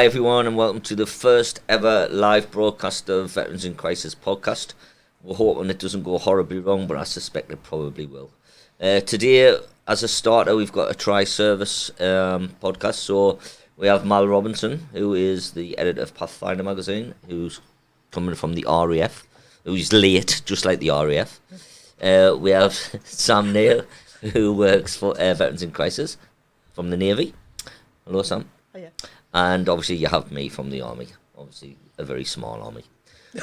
Hi everyone, and welcome to the first ever live broadcast of Veterans in Crisis podcast. We're hoping it doesn't go horribly wrong, but I suspect it probably will. Today, as a starter, we've got a tri-service podcast. So we have Mal Robinson, who is the editor of Pathfinder magazine, who's coming from the RAF, who's late, just like the RAF. We have Sam Neal, who works for Veterans in Crisis from the Navy. Hello, Sam. Oh, yeah. And obviously you have me from the army, obviously a very small army.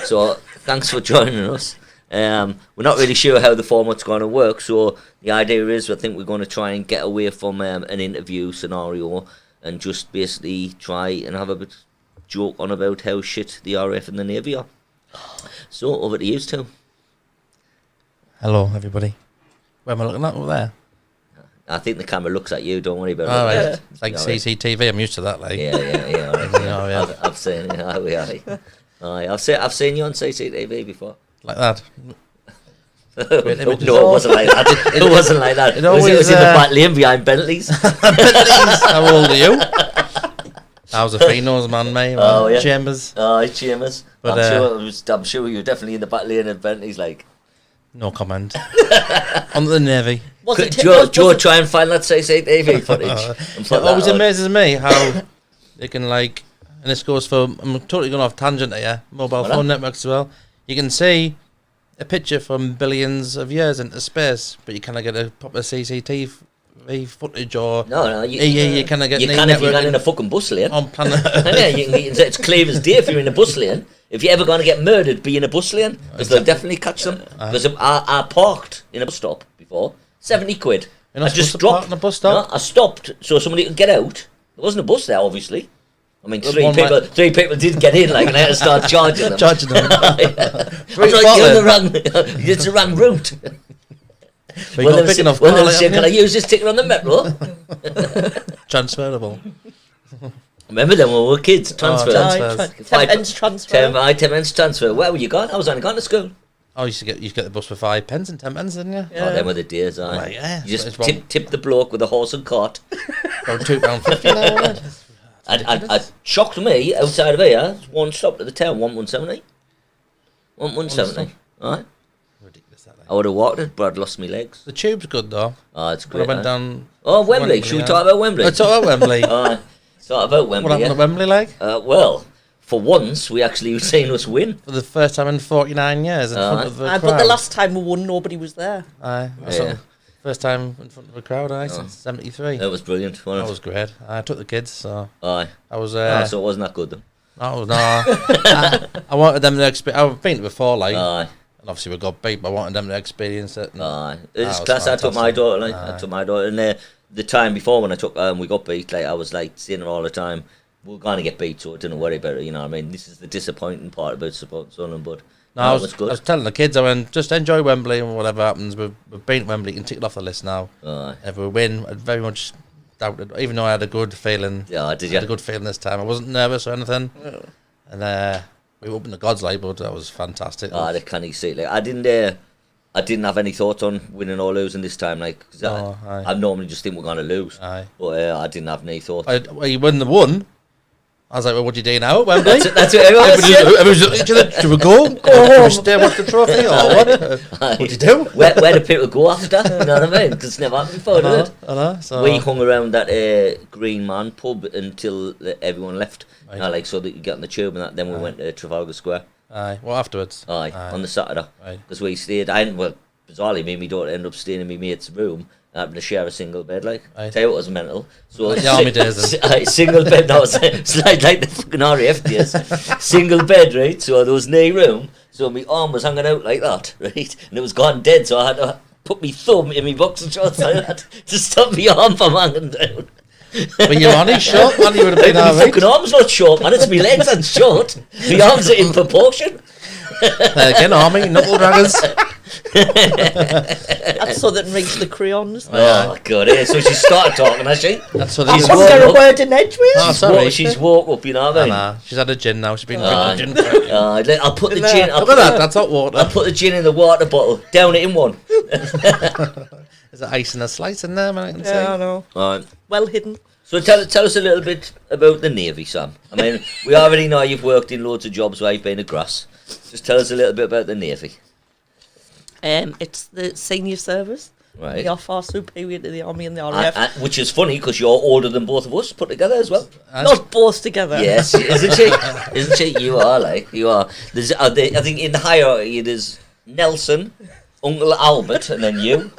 So thanks for joining us. We're not really sure how the format's going to work, so the idea is I think we're going to try and get away from an interview scenario and just basically try and have a bit joke on about how shit the RAF and the Navy are. So over to you two. Hello everybody. Where am I looking at over there? I think the camera looks at you, don't worry about Oh, it. right. It's like CCTV, I'm used to that. Like. Yeah. Right. I've seen it. I've seen you on CCTV before. Like that. No, it wasn't like that. It wasn't like that. It was in the back lane behind Bentleys. Bentleys? How old are you? I was a Finos man, mate. Oh, yeah. Chambers. Oh, Chambers. But, I'm sure you were definitely in the back lane of Bentleys, like. No comment. On the Navy. Joe, try and find that CCTV footage. It always amazes me how they can, like, and this goes for, I'm totally going off tangent here, mobile phone networks as well. You can see a picture from billions of years into space, but you kind of get a proper CCTV footage or... No, you kind of get... You can if you're not in a fucking bus lane. On planet Yeah, it's clear as day if you're in a bus lane. If you're ever going to get murdered, be in a bus lane, because they'll definitely catch them. Because I parked in a bus stop before, 70 quid. I just dropped in a bus stop? No, I stopped so somebody could get out. There wasn't a bus there, obviously. I mean, three people did get in, like, and I had to start charging them. Charging them. It's the wrong route. Well, they'll say, can I use this ticket on the metro? Transferable. Remember them when we were kids? Transfer. 10 pence transfer. 10 pence transfer. Where were you going? I was only going to school. Oh, you used to get the bus for 5 pence and 10 pence, didn't you? Yeah. Oh, them were the days, aye. Right, yeah. You just tip the bloke with a horse and cart. About £2.50 now, I shocked me outside of here. One stop at the town, 170. 170. Alright. Ridiculous, that. I would have walked it, but I'd lost my legs. The tube's good, though. Oh, it's great. I went down... Oh, Wembley. Should we talk about Wembley? Let's talk about Wembley. Talk about Wembley. What happened at Wembley, like? Well, for once, we actually seen us win. For the first time in 49 years in front of the crowd. But the last time we won, nobody was there. Aye. First time in front of a crowd, since 73. That was brilliant, wasn't it? That was great. I took the kids, so... Aye. I was... so it wasn't that good, then? Oh, no. I wanted them to experience... I've been to before, like... Aye. And obviously we got beat, but I wanted them to experience it. Aye. It's class. I took my daughter, like... I took my daughter, and the time before when I took... we got beat, like, I was, like, saying it all the time, we're going to get beat, so don't worry about it, you know what I mean? This is the disappointing part about supporting Sunderland, but... No, I was telling the kids, I went, just enjoy Wembley and whatever happens. We've been at Wembley, you can tick it off the list now. If we win, I very much doubted, even though I had a good feeling. Yeah, did you? I had a good feeling this time. I wasn't nervous or anything. Yeah. And we opened the God's light, but that was fantastic. The canny seat. Like, I didn't have any thoughts on winning or losing this time. Like, I normally just think we're going to lose. Aye. But I didn't have any thoughts. You wouldn't have won. I was like, well, what do you do now, Wembley? That's what everyone said. Do we go? Go home? Stay and watch the trophy or what? What do you do? Where do people go after? You know what I mean? Because it's never happened before, did it? I know. So we hung around that Green Man pub until everyone left. Right. So that you get on the tube and that. Then we went to Trafalgar Square. Aye. Well, afterwards. Aye. On the Saturday. Because we stayed. Bizarrely, me and my daughter ended up staying in my mate's room. Having to share a single bed, like. Right. Tell you what was mental. So like the army days. Single bed. No, it's like the fucking RAF days. Single bed, right? So there was no room. So my arm was hanging out like that, right? And it was gone dead. So I had to put my thumb in my boxer shorts like that to stop my arm from hanging down. But your arm is short, man. You would have been alright. My fucking arm's not short, man. It's my legs that's short. My arms are in proportion. Again, army, knuckle draggers. That's so that reads the crayons. Oh, God, yeah. So she started talking, has she? That's so She's got a word in edgeways. Oh, sorry. She's woke up, you know what I mean? Nah, she's had a gin now. She's been drinking gin. I'll put the gin... Look at that, that's hot water. I'll put the gin in the water bottle, down it in one. There's an ice and a slice in there, man, I can see. Yeah, I know. Right. Well hidden. So tell us a little bit about the Navy, Sam. I mean, we already know you've worked in loads of jobs where you've been a grass. Just tell us a little bit about the Navy. It's the senior service. Right. We are far superior to the Army and the RAF. Which is funny because you're older than both of us put together as well. Not both together. Yes, isn't she? Isn't she? You are. There's, I think in the hierarchy there's Nelson, Uncle Albert, and then you.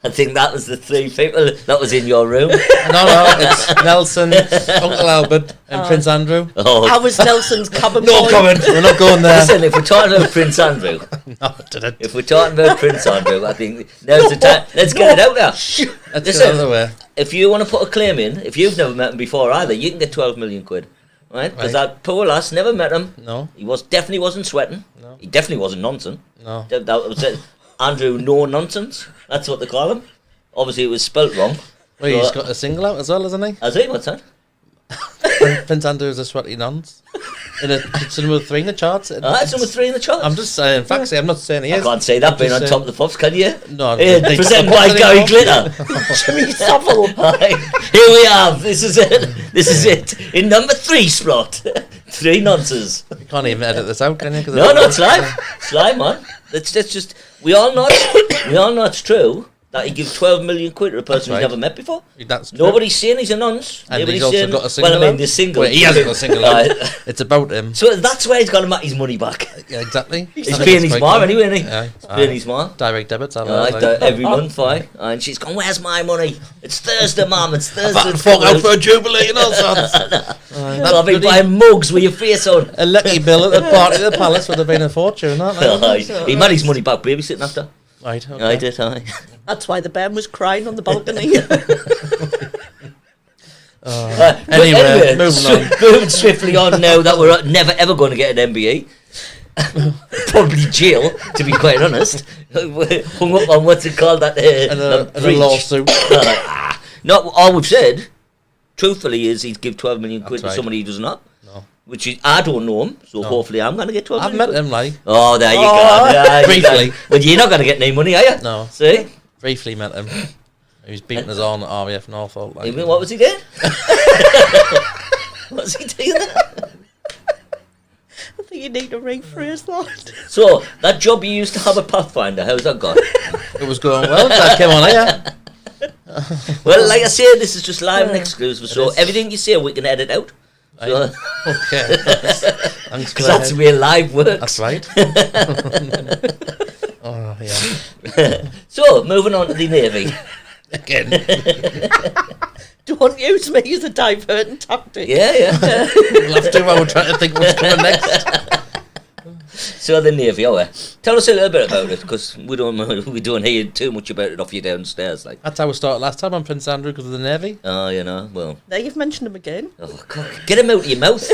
I think that was the three people that was in your room. No, it's Nelson, Uncle Albert, and Prince Andrew. Oh. I was Nelson's cabin No boy. comment. We're not going there. Listen, if we're talking about Prince Andrew, if we're talking about Prince Andrew, I think now's the time. Let's get it out there. Let's get out of the way. If you want to put a claim in, if you've never met him before either, you can get 12 million quid. Right? Because that poor lass never met him. No. He definitely wasn't sweating. No. He definitely wasn't nonsense. No. That was it. Andrew No Nonsense. That's what they call him. Obviously, it was spelt wrong. Well, he's got a single out as well, hasn't he? Has he? What's that? Prince Andrew's a sweaty nonce. It's number 3 in the charts. That's number 3 in the charts. I'm just saying facts. I'm not saying he is. I can't say that being on top of the pops, can you? No. Presented by Gary Glitter. Jimmy Savile. Here we are. This is it. This is it. In number 3 slot. 3 nonsense. You can't even edit this out, can you? No, it's live. It's live, man. That's just. We all know it's true. That he gives 12 million quid to a person he's never met before. That's true. Nobody's saying he's a nonce. And Nobody's he's also saying, got a single. well, I mean, the single. Well, he hasn't got a single. It's about him. So that's where he's got to his money back. Yeah, exactly. He's paying his ma anyway, isn't he? Yeah. He's paying his ma. Direct debits. Every month, and she's gone, where's my money? It's Thursday, Mum. It's Thursday. Fuck out for a jubilee and all sorts. I'll be buying mugs with your face on. A lucky bill at the party at the palace would have been a fortune, aren't they? He made his money back babysitting after. Right, okay. I did, aye. That's why the Ben was crying on the balcony. Anyway, moving swiftly on now that we're never ever going to get an MBE. Probably jail, to be quite honest. Hung up on what's it called, that and a lawsuit. Not all we've said, truthfully, is he'd give 12 million quid to somebody he does not. No. Which is, I don't know him, so hopefully I'm going to get 12 I've million met him, like. Oh, there you go. Yeah, briefly. Well, you're not going to get any money, are you? No. See? Briefly met him. He was beating us on at RAF Norfolk. Like, What was he doing? What was he doing there? I think you need to rephrase that. So, that job you used to have at Pathfinder, how's that gone? It was going well. That came on here. Well, like I said, this is just live and exclusive, so everything you say we can edit out. So, Okay. Thanks for because that's where live works. That's right. Oh, yeah. So, moving on to the Navy. Again. Don't use me as a diverting tactic. Yeah. We'll have to while we're trying to think what's coming next. So, the Navy, tell us a little bit about it, because we don't hear too much about it off you downstairs. Like. That's how we started last time on Prince Andrew because of the Navy. Oh, well. Now you've mentioned him again. Oh, God. Get him out of your mouth.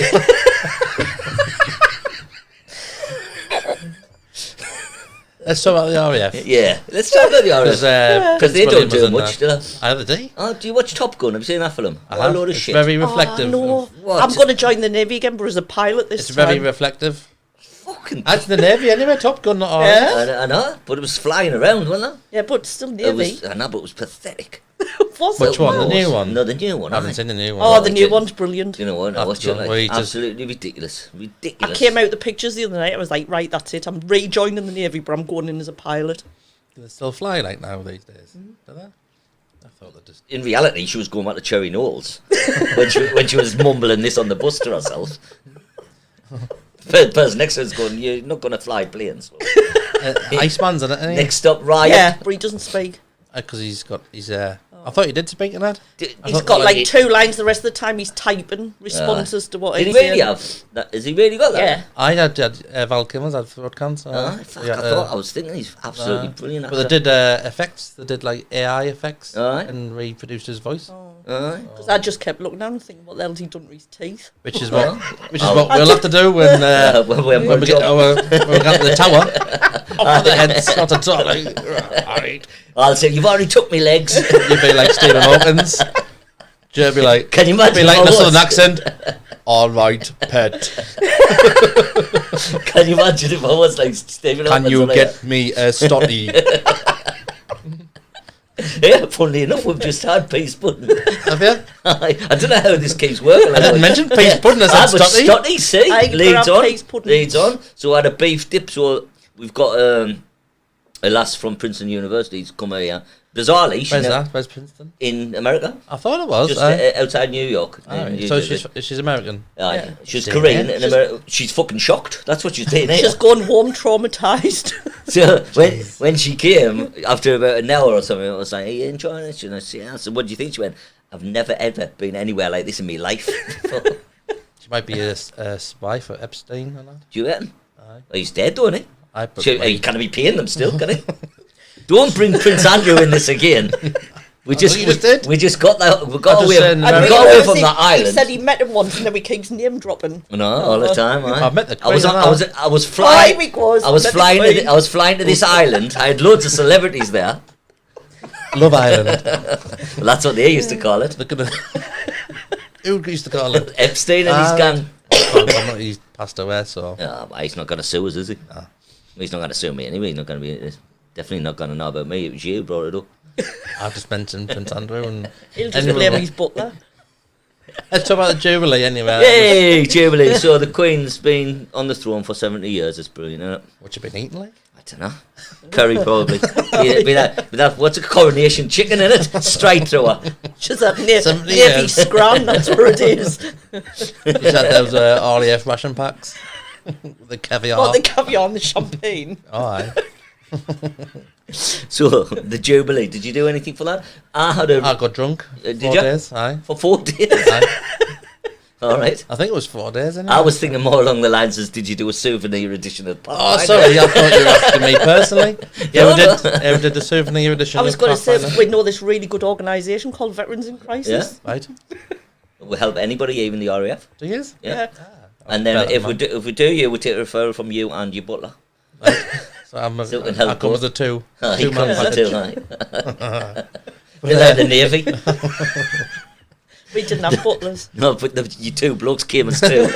Let's talk about the RAF. Yeah, let's talk about the RAF. Because they don't do much, do they? Either day. Oh, do you watch Top Gun? Have you seen that film? I have. A load of It's shit. very reflective. Oh, no. What? I'm going to join the Navy again, but as a pilot this It's time. very reflective. Fucking. That's the Navy anyway. Top Gun, not RAF. Yeah. I know, but it was flying around, wasn't Yeah, but still it? Navy. I know, but it was pathetic. Was Which it? one? The new one? No, the new one. I haven't aye. seen the new one. Oh, the new one's brilliant. You know what? I I've watched it. done Like, where he just- absolutely ridiculous. I Ridiculous. came out the pictures the other night. I was like, right, that's it. I'm rejoining the Navy, but I'm going in as a pilot. Do they still fly like now these days? Do they? I thought they just. In reality, she was going back to Cherry Knowles when she was mumbling this on the bus to herself. The person next to her is going, "You're not going to fly planes." Iceman's in it, isn't he? Next stop, Riot. Yeah, but he doesn't speak. Because he's. I thought he did speak in that. He's got like 2 lines. The rest of the time he's typing responses to what Did he he's really saying. have? Has he really got that? Yeah. I had Val Kilmer's had throat cancer. Fuck, I was thinking he's absolutely brilliant. But they did effects. They did like AI effects Aye. and reproduced his voice, Because I just kept looking down and thinking, what the hell's he done with his teeth? which is what we'll have to do when when we get when we get to the tower. Off the heads, not at all. Like, right. I'll say, "You've already took me legs." You'd be like Stephen Hawkins. Joe'd be like, Can you imagine? be like in a if I was? southern accent. All right, pet. Can you imagine if I was like Stephen? Can Hawkins you or like get me a stotty? Yeah, funnily enough, we've just had peace pudding. Have you? I don't know how this keeps working. I didn't mention peace pudding. I said stotty. Stotty, see? I Leads grab on. peas pudding. Leads on. So I had a beef dip. So we've got a lass from Princeton University who's come here. Bizarrely, Where's that? Where's Princeton? in America. I thought it was. Just outside New York. So she's American. Aye. She's See, Korean. yeah. In America. She's fucking shocked. That's what she's doing here. She's gone home traumatised. So when she came, after about an hour or something, I was like, "Are you enjoying it?" And I said, "Yeah." So what do you think? She went, "I've never ever been anywhere like this in my life." She might be a spy for Epstein or not. Do you reckon? Aye. Well, he's dead, don't he? Aye, but He can't be paying them still, can he? Don't bring Prince Andrew in this again. We just did. We just got that. We got I away. just We said got away from that He island. said he met him once and then we keeps name dropping. No, all the time. Aye. I met the I was Queen. I was flying. Aye, because I was met the flying. Queen. I was flying to this island. I had loads of celebrities there. Love Island. Well, that's what they used to call it. Look at it. Who used to call it? Epstein and his gang. He's passed away, so. Yeah, but he's not going to sue us, is he? No. He's not going to sue me anyway. He's not going to be. Definitely not going to know about me. It was you who brought it up. I just mentioned Prince Andrew and. He'll just Anyway, blame his butler. Let's talk about the Jubilee anyway. Yay, Jubilee. So the Queen's been on the throne for 70 years. It's brilliant, isn't it? What you been eating like? I don't know. Curry, probably. Be that, what's a coronation chicken in it? Straight through her. She's at 70 Navy years. Scrum, that's where it is. You said those RAF ration packs? The caviar. What, the caviar and the champagne? Oh, aye. So, the Jubilee, did you do anything for that? I got drunk. Did 4 you? days, aye. For 4 days? Aye. All right. I think it was 4 days, anyway. I was thinking more along the lines as, did you do a souvenir edition of Oh, Pathfinder? sorry, I thought you were asking me personally. No, Yeah, we did the souvenir edition I was of going to say, Pathfinder. we know this really good organisation called Veterans in Crisis. Right. We'll help anybody, even the RAF. Do you? Yeah. Yeah. And then better, if man. we do you, we take a referral from you and your butler. Right. So I'm So it can help I come both. as a two. Oh, he Two-man comes package. too, right? Bit like the Navy. We didn't have butlers. No, but you two blokes came as two.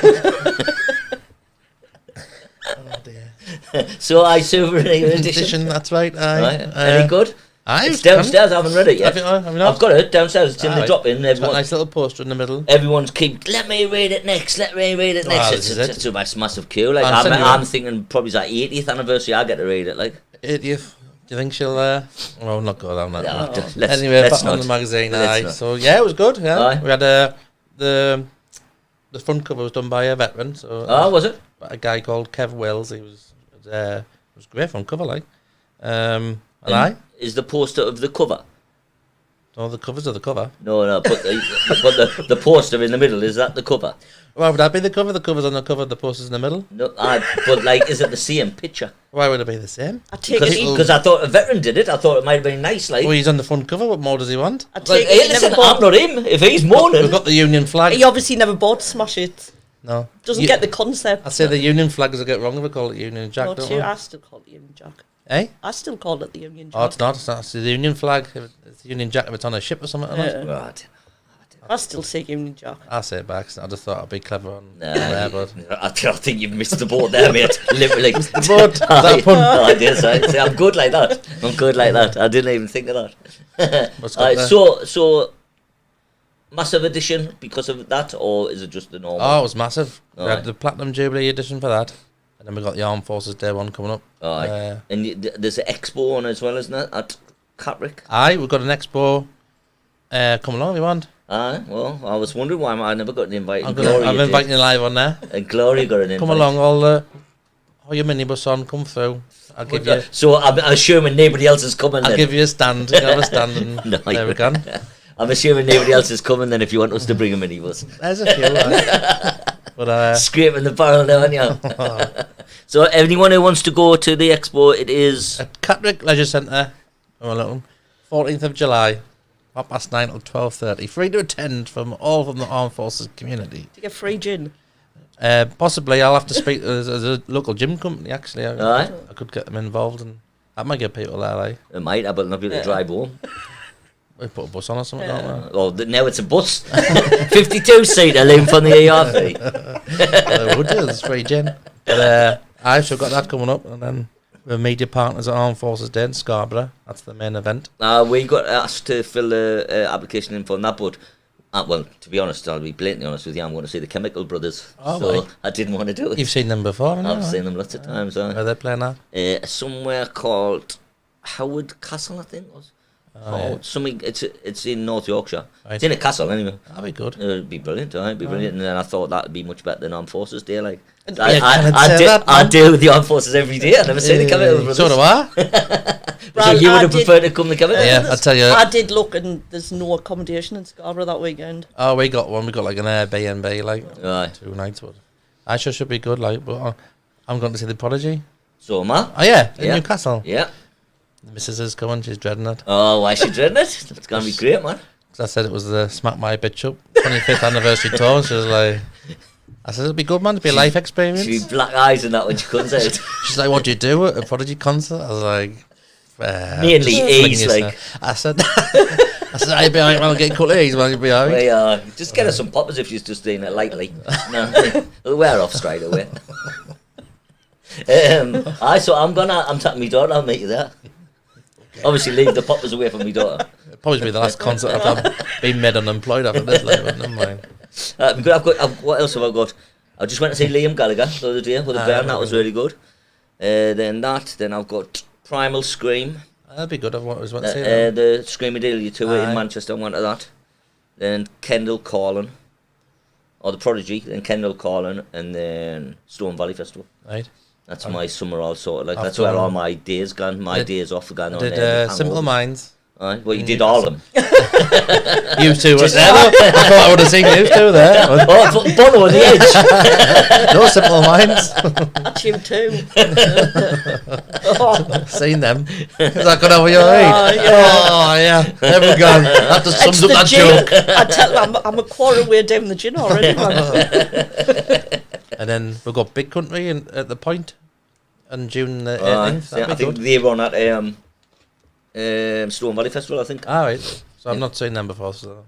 Oh, dear. So I souvenir edition. Edition, that's right. Aye. Right. Any good? Aye, It's downstairs. I haven't read it yet. Have you not? I've got it downstairs. It's in the Aye. drop-in. It's got a Everyone, nice little poster in the middle. everyone's keep. Let me read it next. Let me read it next. Ah, It's this is it. a massive queue. Like I'll send you I'm one. thinking probably it's like 80th anniversary. I get to read it. Like 80th. Do you think she'll? Well, not go down that. no, road. let's, Anyway, let's back on not. the magazine. Let's Aye. not. So yeah, it was good. Yeah, Aye. we had the front cover was done by a veteran. So Oh, was it? a guy called Kev Wells. He was great front cover, like. And I. Is the poster of the cover? Oh, the covers of the cover. No, but the poster in the middle, is that the cover? Why would that be the cover? The cover's on the cover, the poster's in the middle. No, but like, is it the same picture? Why would it be the same? I take it he, Because I thought a veteran did it. I thought it might have been nice, like. Well, he's on the front cover. What more does he want? I Well, take hey, it he listen, never I'm bought. not him. If he's moaning, We've got the Union flag. He obviously never bought Smash It. No. Doesn't get the concept. I say the Union flag is a get wrong if we call it Union Jack, No, don't too. we? I still call it the Union Jack. Eh? I still call it the Union Jack. Oh, it's not. It's not. It's the Union flag. It's the Union Jack if it's on a ship or something. Yeah. right. I still say Union Jack. I say it back. I just thought I'd be clever on Nah, there, but I think you've missed the boat there, mate. Literally. the boat. Is that a pun? I did. See, I'm good like that. I'm good like that. I didn't even think of that. What's got there? So massive edition because of that, or is it just the normal? Oh, it was massive. We Aye. had the Platinum Jubilee edition for that. And then we got the Armed Forces Day 1 coming up. Aye. And there's an expo on as well, isn't it, at Catterick? Aye, we've got an expo. Come along if you want. Aye, well, I was wondering why I never got an invite. I'm Gloria inviting you live on there. did. And Gloria got an invite. Come along, all your minibus on, come through. I'll give you. So I'm assuming nobody else is coming I'll then. give you a stand. You can have a stand, and No, there we go. I'm assuming nobody else is coming then if you want us to bring a minibus. There's a few. Right? But Scraping the barrel down, yeah. So anyone who wants to go to the expo, it is... at Catterick Leisure Centre, 14th of July, 9:30 till 12:30. Free to attend from all from the Armed Forces community. To get free gin. Possibly, I'll have to speak to there's a local gym company. Actually, Aye. I could get them involved, and that might get people there. Like It might, but not be able to drive home. we put a bus on or something. Don't we? Oh, now it's a bus. 52-seater leaving from the ERP. Would do. There's free gin. But I still got that coming up, and then the media partners at Armed Forces Day in Scarborough. That's the main event. We got asked to fill the application in for that, but well, to be honest, I'll be blatantly honest with you, I'm going to see the Chemical Brothers, I didn't want to do it. You've seen them before, haven't you? I've seen them lots of times. Where they're playing at? Somewhere called Howard Castle, I think it was. Something. It's in North Yorkshire. Right. It's in a castle anyway. That'd be good. It'd be brilliant. It'd be brilliant. And then I thought that'd be much better than Armed Forces Day. Like I deal with the Armed Forces every day. I never say the Chemical Brothers. So do I. So you would have preferred to come to Chemical? Yeah, I tell you. I did look, and there's no accommodation in Scarborough that weekend. Oh, we got one. We got like an Airbnb, like right. 2 nights. But I sure should be good. Like, but I'm going to see the Prodigy. So am I. Oh yeah, in Newcastle. Yeah. The missus is coming. She's dreading it. Oh, why is she dreading it? It's going to be great, man. Because I said it was the Smack My Bitch Up 25th anniversary tour. She was like, I said, it'll be good, man. It'll be a life experience. She'll be black eyes in that when she comes out. She's like, what do you do at a Prodigy concert? I was like, mainly E's, like. I said, I'll be alright, man. I'll get a couple of E's, man. You'll be alright. Just get her some poppers if she's just doing it lightly. No, it'll wear off straight away. So I'm taking my daughter. I'll meet you there. Obviously, leave the poppers away from my daughter. It'll probably be the last concert after I've been made unemployed after this. Like, but never mind. What else have I got? I just went to see Liam Gallagher the other day with a band. That was really good. Then I've got Primal Scream. That'd be good. I was want to see that. The Screamadelia tour in Manchester. I went to that. Then Kendall Calling, or the Prodigy. Then Kendall Calling, and then Stone Valley Festival. Right. That's my summer all sorted. Like that's where all my days gone. My days off are gone on. Did Simple Minds. Well, you did all of them. You two were there. I thought I would have seen you two there. Bono on the edge. No Simple Minds. That's you too. Seen them. Is that good over your age? Oh yeah. There we go. That just sums up that joke. I tell you, I'm a quarter way down the gin already, man. And then we've got Big Country at the Point on June the 18th. I think they run at Stone Valley Festival, I think. Right. So I've not seen them before. So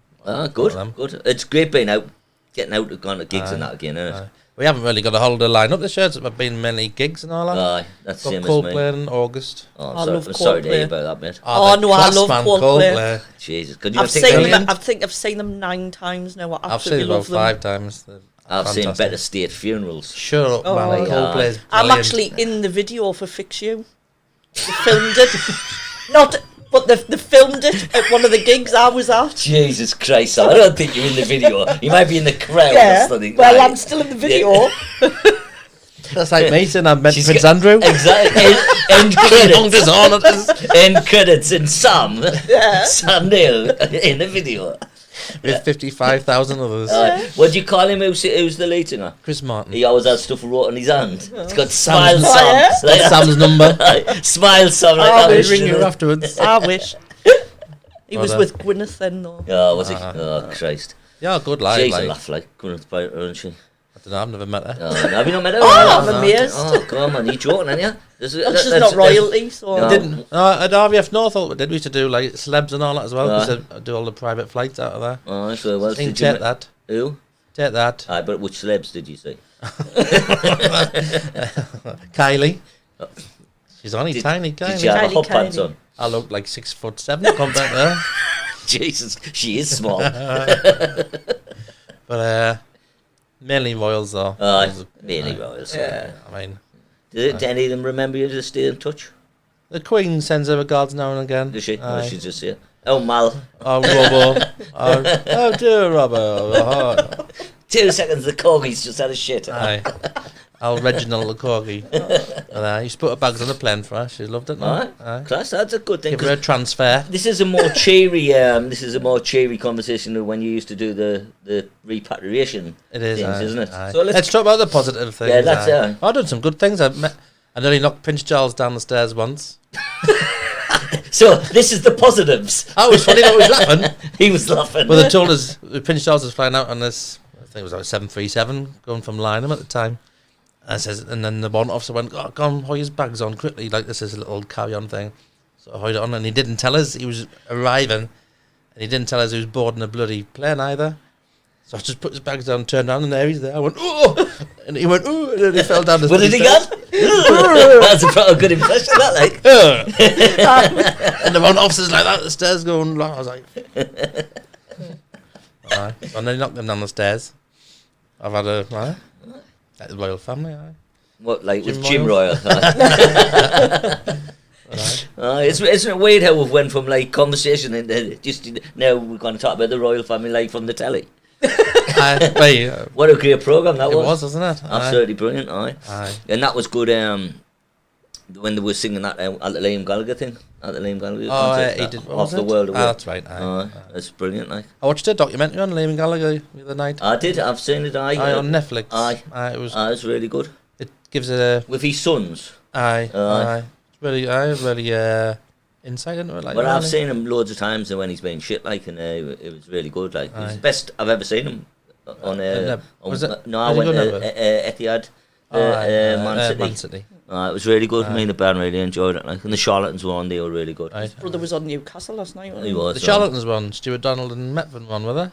good. It's great being out, getting out and going to gigs and that again, isn't it? We haven't really got a holiday line up this year. It's been many gigs and all that. That's the same Coldplay as me. in August. I'm sorry to hear about that, mate. I love Coldplay. Jesus, I've seen them 9 times now. I've seen them about 5 times. I've seen Better State Funerals. Shut up, man. Coldplay's brilliant. I'm actually in the video for Fix You. They filmed it. But they filmed it at one of the gigs I was at. Jesus Christ, I don't think you're in the video. You might be in the crowd or something. Well, I'm still in the video. Yeah. That's like me saying I met Prince Andrew. Exactly. End credits and Sam Neill in the video. With 55,000 others. What do you call him? Who's the lead singer? Chris Martin. He always has stuff wrote on his hand. It's got Smile Sam. That's Sam's number. Smile Sam. I'll ring you afterwards. I wish. He was with Gwyneth then, though. Oh, was he? Oh, Christ. Yeah, good live. She's a laugh, like Gwyneth Paltrow, isn't she? I don't know, I've never met her. Have you not met her? I'm amazed. Oh, come on, you're joking, aren't you? She's not royalty, so... I didn't. At RVF Northolt, we used to do like celebs and all that as well. We used to do all the private flights out of there. Oh, so well, did you take that? Who? Take that. Aye, but which celebs did you say? Kylie. She's only tiny, Kylie. Did she have hot pants on? I look like 6'7" compared to her. Jesus, she is small. But mainly Royals though. Mainly Royals. Yeah. I mean, do any of them remember you to stay in touch? The Queen sends her regards now and again. Does she? Or she's just here. Oh, Mal. Oh, Robbo. Oh, dear Robbo. 2 seconds, the corgi's just had a shit. Aye. Reginald the corgi. And used to put her bags on the plane for her. She loved it. Aye. Class, that's a good thing. Give her a transfer. This is a more cheery. Conversation than when you used to do the repatriation. It is, things, isn't it? So let's talk about the positive things. Yeah, that's it. I've done some good things. I nearly knocked Prince Charles down the stairs once. So this is the positives. Oh, it was funny that he was laughing. He was laughing. Well, they told us Prince Charles was flying out on this. I think it was like 737 going from Lynham at the time. And then the one officer went, "Oh, go on, hoy his bags on quickly, like this is a little carry-on thing." So I hoyed it on, and he didn't tell us he was arriving, and he didn't tell us he was boarding a bloody plane either. So I just put his bags down, turned around, and there he's there. I went, "Oh!" And he went, "Oh!" And then he fell down the stairs. What did he get? That's a proper good impression, that, like. And the one officers like that at the stairs going along. I was like, aye. And they knocked them down the stairs. I've had a at the royal family. Aye. What, like Jim with Jim Royal? Right? Isn't it weird how we've went from like conversation into just now we're going to talk about the royal family like from the telly? What a great program that it was. wasn't it? Absolutely brilliant, aye. Aye. And that was good. When they were singing that at the Liam Gallagher thing, at the Liam Gallagher concert, he did. Half the World Away. That's right. Aye. That's brilliant, like. I watched a documentary on Liam Gallagher the other night. I did. I've seen it. Aye, on Netflix. Aye. It was. It was really good. It gives a. With his sons. Aye. It's really, insight into it. Like, well, I've seen him loads of times when he's been shit, like, and it was really good. Like, it was the best I've ever seen him. Was it? No, I went to Etihad, Man City. It was really good. Me and the band really enjoyed it. Like, and the Charlatans were on. They were really good. His brother was on Newcastle last night. He was. The Charlatans one. Stuart Donald and Metvan one, were they?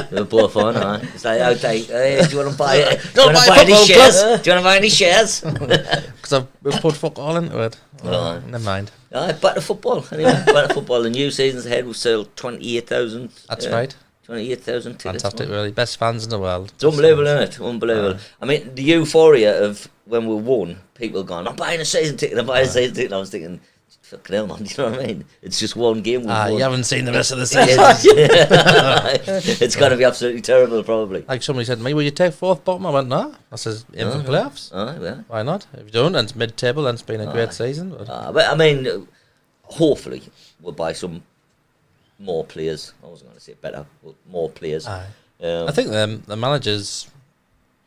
They were both on. It's like, okay, hey, do you want to buy it? Do you want to buy any shares? Do you want to buy any shares? Because we've put fuck all into it. Never mind. Back to football. Anyway, back to football. The new season's ahead. We've sold 28,000. That's right. 28,000 tickets. Fantastic, really. Best fans in the world. It's unbelievable, isn't it? Unbelievable. I mean, the euphoria of when we won, people going, I'm buying a season ticket, I'm buying a season ticket. And I was thinking, fucking hell, man, do you know what I mean? It's just one game. You haven't seen the rest of the season. It's going to be absolutely terrible, probably. Like somebody said to me, will you take fourth bottom? I went, no. I says, aim for playoffs. Yeah. Why not? If you don't, and it's mid-table, then it's been a great season. But I mean, hopefully, we'll buy some more players. I wasn't going to say better, but more players. I think the manager's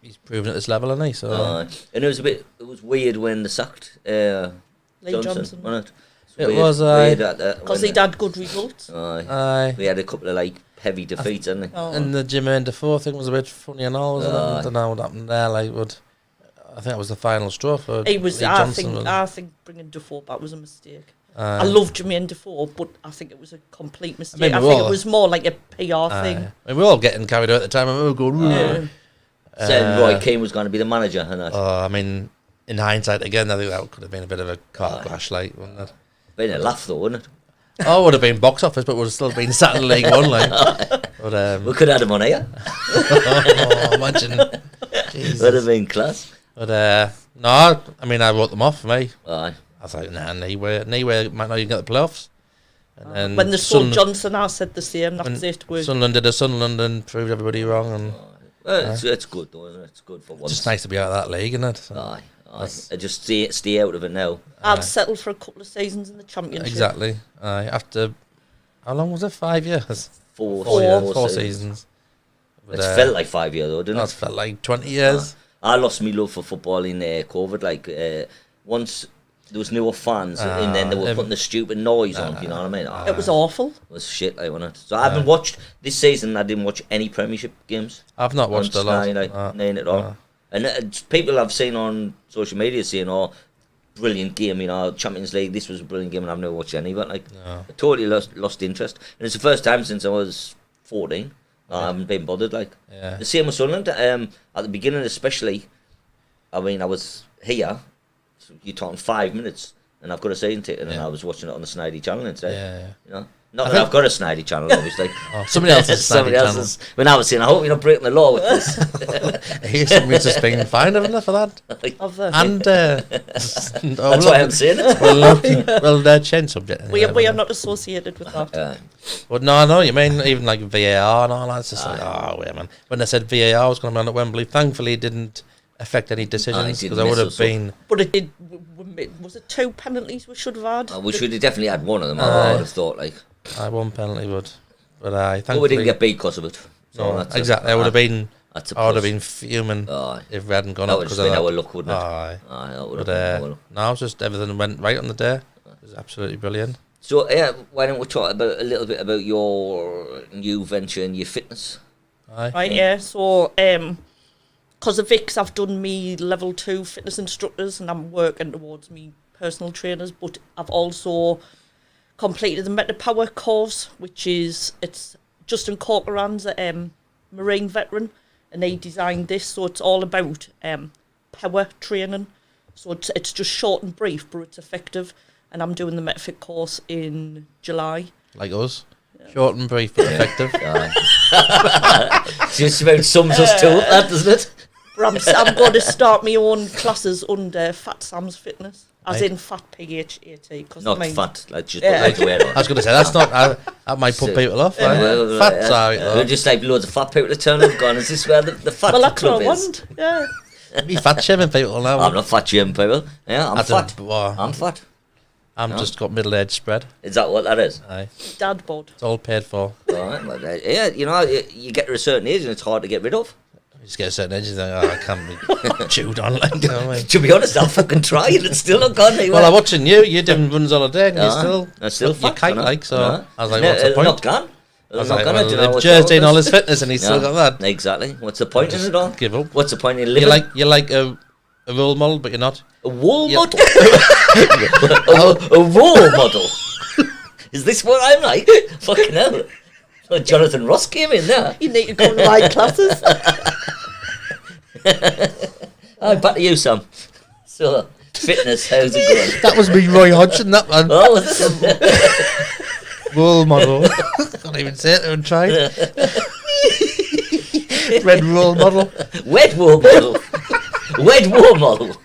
he's proven at this level, hasn't he? So and it was weird when they sacked Johnson, wasn't it? It was weird because he'd had good results. We had a couple of like heavy defeats, didn't we? And the Jermaine Defoe thing was a bit funny and all, wasn't it? I don't know what happened there. I think that was the final straw for. He was. I think bringing Defoe back was a mistake. I love Jermaine Defoe, but I think it was a complete mistake. I think it was more like a PR thing. I mean, we were all getting carried out at the time, and we were going. Saying Roy Keane was going to be the manager, and that. I mean, in hindsight, again, I think that could have been a bit of a car crash, like, wouldn't it? Been a laugh though, wouldn't it? It would have been box office, but would have still been sat in League One, like. But, we could have had him on here. Imagine. Would have been class. But no, I mean, I wrote them off for me. Aye. I thought, anywhere might not even get the playoffs. And then when they saw Johnson, I said the same. That's it. Sunderland did a Sunderland and proved everybody wrong. And it's good though, isn't it? It's good for once. It's just nice to be out of that league, isn't it? So aye. I just stay out of it now. I'd settle for a couple of seasons in the Championship. Exactly. After how long was it? 5 years. 4 seasons. But, it's felt like 5 years though, didn't it? It's felt like 20 years. I lost my love for football in COVID. Like once there was newer fans, and then they were putting the stupid noise on. You know what I mean? It was awful. It was shit, like, wasn't it? So I haven't watched this season. I didn't watch any Premiership games. I've not watched a lot. None at all. And people I've seen on social media saying, "Oh, brilliant game!" You know, Champions League. This was a brilliant game, and I've never watched any. But like, I totally lost interest. And it's the first time since I was 14. I haven't been bothered. Like the same with Sunderland. At the beginning, especially. I mean, I was here. So you're talking 5 minutes, and I've got a season ticket, and I was watching it on the Snidey channel instead. You know, not that I've got a Snidey channel, obviously. Somebody else's channel. When I was saying, I hope you're not breaking the law with this. Somebody's just been fined, haven't they, for that? And that's why I'm saying it. Well, they're change subject. Anyway, we are not associated with that. But no, I know you mean, even like VAR and all that. It's just like, wait, man. When they said VAR was going to be on at Wembley, thankfully it didn't affect any decisions, because I would have been. But it did. Was it 2 penalties we should have had? We should have definitely had one of them. I would have thought, like. One penalty, but I thankfully. But we didn't get beat because of it. So no, exactly. I would have been. I would have been fuming if we hadn't gone up. That would have been our luck, wouldn't it? That would have been no, it's just everything went right on the day. It was absolutely brilliant. So why don't we talk about a little bit about your new venture and your fitness? Right, yeah. So because of VICS, I've done me level 2 fitness instructors, and I'm working towards me personal trainers. But I've also completed the Meta Power course, which is Justin Corcoran's a Marine veteran, and he designed this. So it's all about power training. So it's just short and brief, but it's effective. And I'm doing the MetaFit course in July. Like us. Short and brief, but effective. Just about sums us to up, that, doesn't it? But I'm going to start my own classes under Fat Sam's Fitness. As in Fat PHAT. Not fat, like just put the weight on. I was going to say, that's not... that might put people off. Right? Fat's alright, though. We're just like loads of fat people to turn up, gone, is this where the fat club is? Well, that's what I want, yeah. Be fat shaming people now. I'm not fat shaming people. Yeah, I'm fat. I'm fat. I'm just got middle-aged spread. Is that what that is? Aye. Dad bod. It's all paid for. Right, well, yeah, you know, you get to a certain age and it's hard to get rid of. You just get a certain age and think, I can't be chewed on. Like, you know what I mean? To be honest, I'll fucking try and it's still not gone anywhere. Well, I'm watching you. You're doing runs all day and I'm still fat, fat, like, so I was like, what's the point? Not gone. I was like, well, Jer's doing all his fitness and he's still got that. Exactly. What's the point in it all? Give up. What's the point in living? You're like a role model, but you're not. A role model? a role model? Is this what I'm like? Fucking hell. Oh, Jonathan Ross came in there. You need to go to my classes. Alright, back to you, Sam. So, fitness, how's it going? That was me, Roy Hodgson, that man. Oh, was it? Role model. Can't even say it and try. Red role model. Wet role model. Wet role model.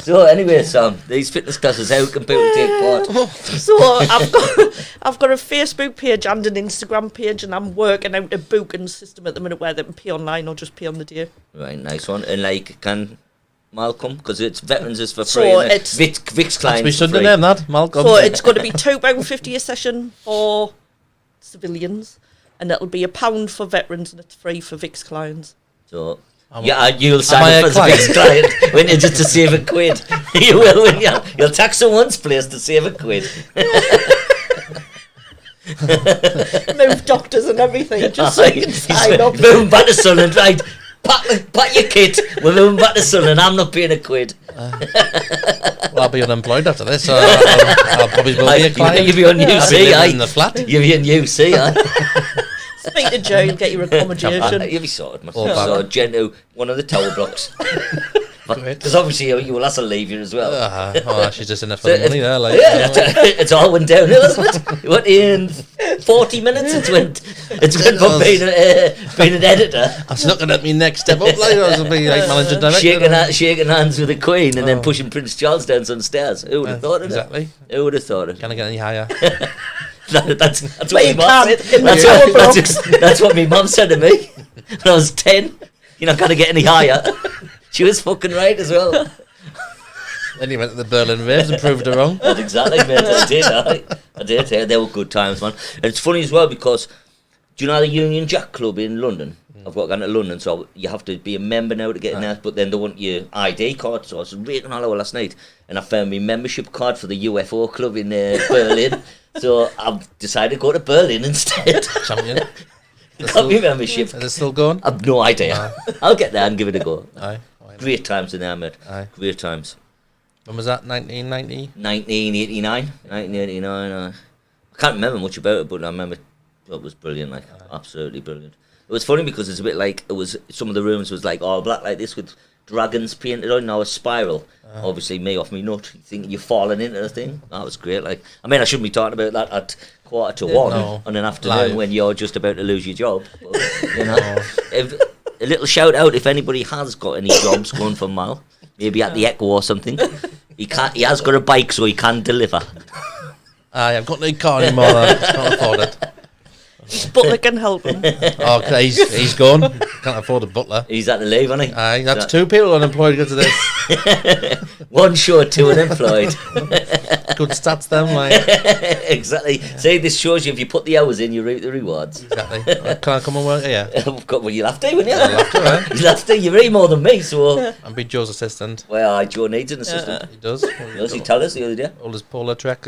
So anyway, Sam, these fitness classes, how can people take part? So I've got a Facebook page and an Instagram page, and I'm working out a booking system at the minute where they can pay online or just pay on the day. Right, nice one. And like, can Malcolm, because it's veterans is for free. So it's VICS clients. We shouldn't name that, Malcolm. So it's going to be £2.50 a session for civilians, and it'll be £1 for veterans, and it's free for VICS clients. So. Yeah, you'll sign up as a VICS client when you just to save £1. You will, when you'll tax someone's place to save £1. Move doctors and everything, just so you can sign up. Moving back to Sunderland, right? Pack your kit. We're moving back to Sunderland. I'm not paying £1. Well, I'll be unemployed after this, so I'll probably will be a client. You'll be on UC, I'll be in the flat. You'll be in UC, aye. Speak to Joe, you'll get your accommodation. You'll be sorted, must so Jen, one of the tower blocks. Because obviously you will have to leave here as well. Oh, she's just in there for the money there. Like, it's all went downhill, isn't it? What, in 40 minutes it's went from being an editor. I was looking at me next step up later. I was being like managing director. Shaking hands with the Queen and then pushing Prince Charles down some stairs. Who would have thought of it? Exactly. Who would have thought of it? Can I get any higher? That's what my mum said. That's what my mum said to me when I was 10. You're not going to get any higher. She was fucking right as well. Then you went to the Berlin Raves and proved her wrong. That's exactly, mate. I did. They were good times, man. And it's funny as well because, do you know the Union Jack Club in London? I've got to go to London, so you have to be a member now to get in there, but then they want your ID card, so I was reading all over last night, and I found my membership card for the UFO club in Berlin, so I've decided to go to Berlin instead. Champion. Got me membership. Is it still going? I've no idea. I'll get there and give it a go. Aye. Great times in there, mate. Aye. Great times. When was that? 1990? 1989. I can't remember much about it, but I remember it was brilliant, like absolutely brilliant. It was funny because it's a bit like it was. Some of the rooms was like all black like this with dragons painted on. Now a spiral. Obviously, me off me nut. You think you're falling into the thing. That was great. Like, I mean, I shouldn't be talking about that at 1:15 on an afternoon live. When you're just about to lose your job. But, you know, a little shout out if anybody has got any jobs going for Mal, maybe at the Echo or something. He has got a bike, so he can deliver. I've got no car anymore. I can't afford it. Butler can help him. Oh, he's gone. Can't afford a butler. He's had to leave, hasn't he? Aye, that's two people unemployed because of this. One short, two unemployed. Good stats, them, like. Exactly. See, this shows you if you put the hours in, you reap the rewards. Exactly. Can I come and work here? Well, you'll have to, wouldn't you? I'll have to, right? You'll have to. You read more than me, so. I'll be Joe's assistant. Well, Joe needs an assistant. He does. He told us the other day. All his polo trek.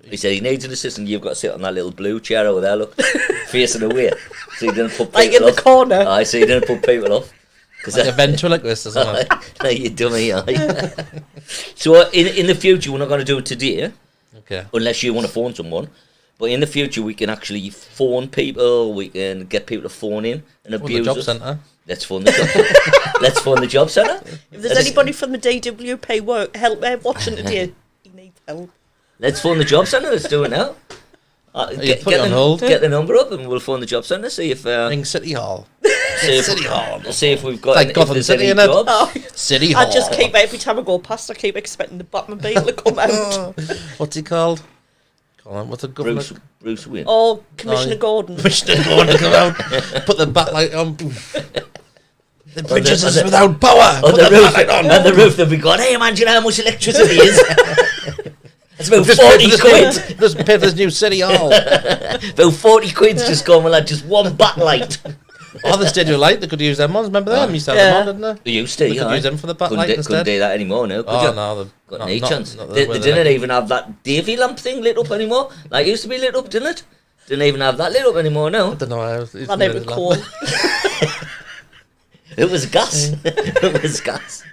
He said he needs an assistant. You've got to sit on that little blue chair over there, look, facing away, so you didn't put people like in off. The corner. Aye, so you didn't put people off. Like a ventriloquist, isn't it? No, you dummy. So in the future, we're not going to do it today, okay? Unless you want to phone someone. But in the future, we can actually phone people. We can get people to phone in and abuse the job us. centre. Let's phone the job. Let's phone the job centre. If there's anybody from the DWP help watching today, he needs help. Let's phone the job centre. Let's do it now. Get the number up and we'll phone the job centre. See if ring City Hall. City Hall. See if we've got like Gotham City in jobs. City Hall. I just keep every time I go past, I keep expecting the Batmobile to come out. What's he called? What's the government? Bruce Wayne. Oh, Commissioner Gordon. Commissioner Gordon to come out. Put the backlight on. The bridges is without power. On the roof. On the roof they'll be going, hey man, do you know how much electricity is? It's about 40 quid. Just pay for this new City Hall. About 40 quid's just gone with like just one backlight. Oh, the Studio Light, they could use them ones. Remember them? Used to have them on, didn't they? They used to, They could use them for the backlight instead. Couldn't do that anymore now, could you? No, got no chance. They didn't even have that Davy lamp thing lit up anymore. Like it used to be lit up, didn't it? Didn't even have that lit up anymore now. I don't know. My name was coal. It was gas. It was gas.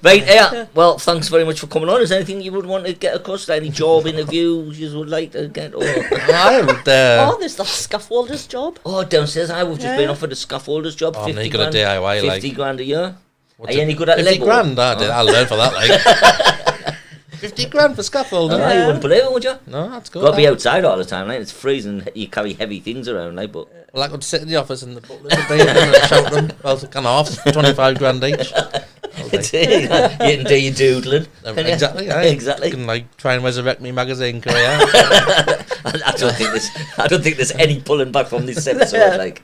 Right, yeah. Well, thanks very much for coming on. Is there anything you would want to get across? Any job interviews you would like to get? I would. There's that scaffolder's job. Oh, downstairs, we've just been offered a scaffolder's job. Oh, 50 you got a DIY 50 grand a year. What's Are you any good at 50 Lego? grand? I'll learn for that. Like 50 grand for scaffolding. You wouldn't believe it, would you? No, that's good. Got to be outside all the time, like it's freezing. You carry heavy things around, like. But well, I could sit in the office and the butlers would be and shout them. Well, kind of off 25 grand each. You can do your doodling. Exactly. Yeah. Exactly. You can like try and resurrect me magazine career. I don't think there's any pulling back from this episode. Like,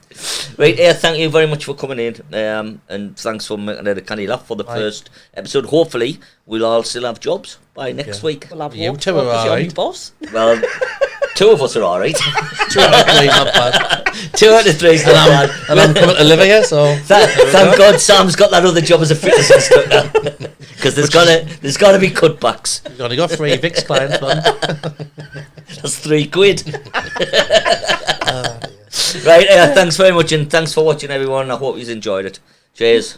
right, thank you very much for coming in, and thanks for making it a canny laugh for the first episode. Hopefully, we'll all still have jobs by next week. We'll have you two are alright. Boss. Well, two of us are alright. 2 out of 3 not bad. 2 out of 3 is not bad. And I'm coming to live here, so thank God Sam's got that other job as a fitness instructor. Because there's gotta be cutbacks. You've only got 3 VICS clients, man. That's 3 quid. Right, thanks very much, and thanks for watching, everyone. I hope you've enjoyed it. Cheers.